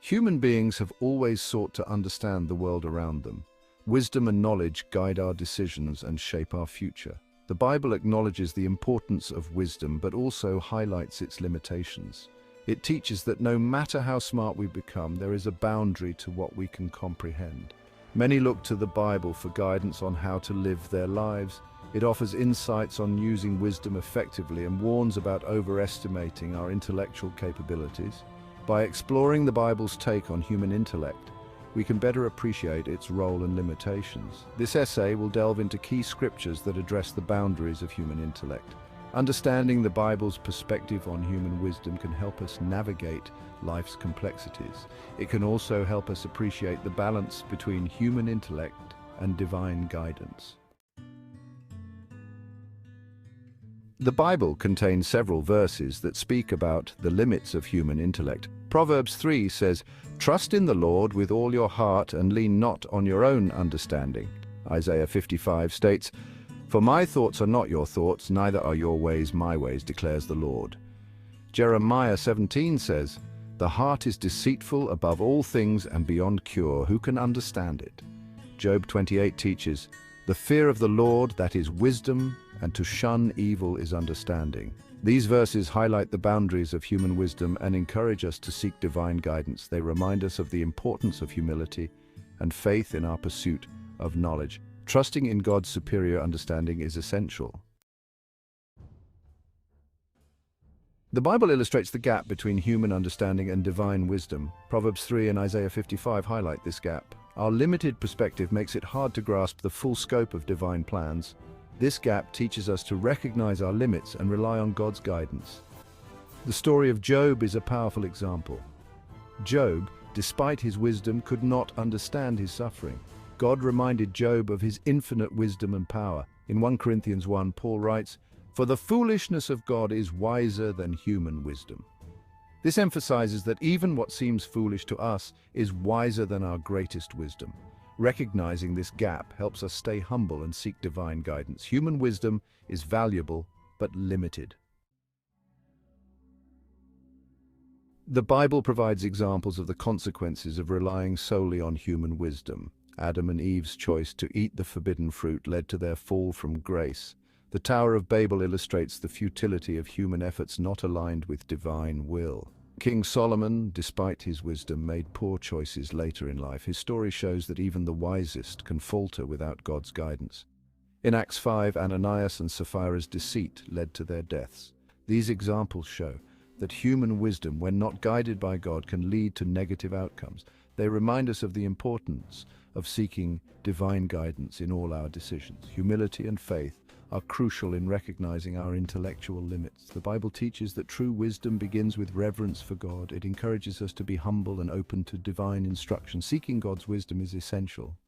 Human beings have always sought to understand the world around them. Wisdom and knowledge guide our decisions and shape our future. The Bible acknowledges the importance of wisdom, but also highlights its limitations. It teaches that no matter how smart we become, there is a boundary to what we can comprehend. Many look to the Bible for guidance on how to live their lives. It offers insights on using wisdom effectively and warns about overestimating our intellectual capabilities. By exploring the Bible's take on human intellect, we can better appreciate its role and limitations. This essay will delve into key scriptures that address the boundaries of human intellect. Understanding the Bible's perspective on human wisdom can help us navigate life's complexities. It can also help us appreciate the balance between human intellect and divine guidance. The Bible contains several verses that speak about the limits of human intellect. Proverbs 3 says, "Trust in the Lord with all your heart and lean not on your own understanding." Isaiah 55 states, "For my thoughts are not your thoughts, neither are your ways my ways, declares the Lord." Jeremiah 17 says, "The heart is deceitful above all things and beyond cure. Who can understand it?" Job 28 teaches, "The fear of the Lord, that is wisdom, and to shun evil is understanding." These verses highlight the boundaries of human wisdom and encourage us to seek divine guidance. They remind us of the importance of humility and faith in our pursuit of knowledge. Trusting in God's superior understanding is essential. The Bible illustrates the gap between human understanding and divine wisdom. Proverbs 3 and Isaiah 55 highlight this gap. Our limited perspective makes it hard to grasp the full scope of divine plans. This gap teaches us to recognize our limits and rely on God's guidance. The story of Job is a powerful example. Job, despite his wisdom, could not understand his suffering. God reminded Job of his infinite wisdom and power. In 1 Corinthians 1, Paul writes, "For the foolishness of God is wiser than human wisdom." This emphasizes that even what seems foolish to us is wiser than our greatest wisdom. Recognizing this gap helps us stay humble and seek divine guidance. Human wisdom is valuable, but limited. The Bible provides examples of the consequences of relying solely on human wisdom. Adam and Eve's choice to eat the forbidden fruit led to their fall from grace. The Tower of Babel illustrates the futility of human efforts not aligned with divine will. King Solomon, despite his wisdom, made poor choices later in life. His story shows that even the wisest can falter without God's guidance. In Acts 5, Ananias and Sapphira's deceit led to their deaths. These examples show that human wisdom, when not guided by God, can lead to negative outcomes. They remind us of the importance of seeking divine guidance in all our decisions. Humility and faith are crucial in recognizing our intellectual limits. The Bible teaches that true wisdom begins with reverence for God. It encourages us to be humble and open to divine instruction. Seeking God's wisdom is essential.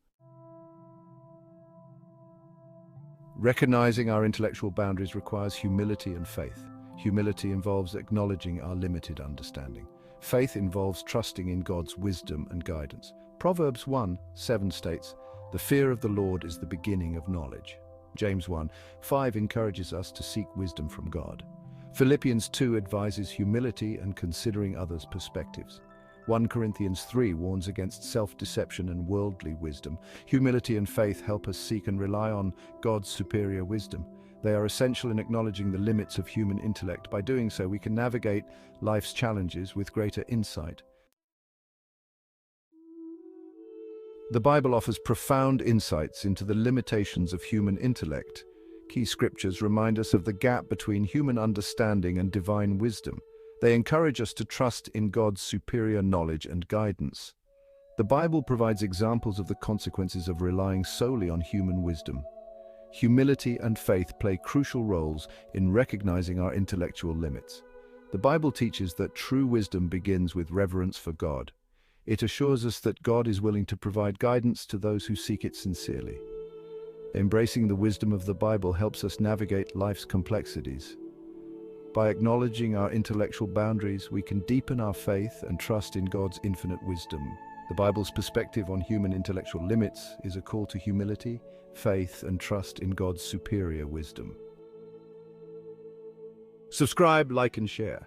Recognizing our intellectual boundaries requires humility and faith. Humility involves acknowledging our limited understanding. Faith involves trusting in God's wisdom and guidance. Proverbs 1:7 states, "The fear of the Lord is the beginning of knowledge." James 1:5 encourages us to seek wisdom from God. Philippians 2 advises humility and considering others' perspectives. 1 Corinthians 3 warns against self-deception and worldly wisdom. Humility and faith help us seek and rely on God's superior wisdom. They are essential in acknowledging the limits of human intellect. By doing so, we can navigate life's challenges with greater insight. The Bible offers profound insights into the limitations of human intellect. Key scriptures remind us of the gap between human understanding and divine wisdom. They encourage us to trust in God's superior knowledge and guidance. The Bible provides examples of the consequences of relying solely on human wisdom. Humility and faith play crucial roles in recognizing our intellectual limits. The Bible teaches that true wisdom begins with reverence for God. It assures us that God is willing to provide guidance to those who seek it sincerely. Embracing the wisdom of the Bible helps us navigate life's complexities. By acknowledging our intellectual boundaries, we can deepen our faith and trust in God's infinite wisdom. The Bible's perspective on human intellectual limits is a call to humility, faith, and trust in God's superior wisdom. Subscribe, like, and share.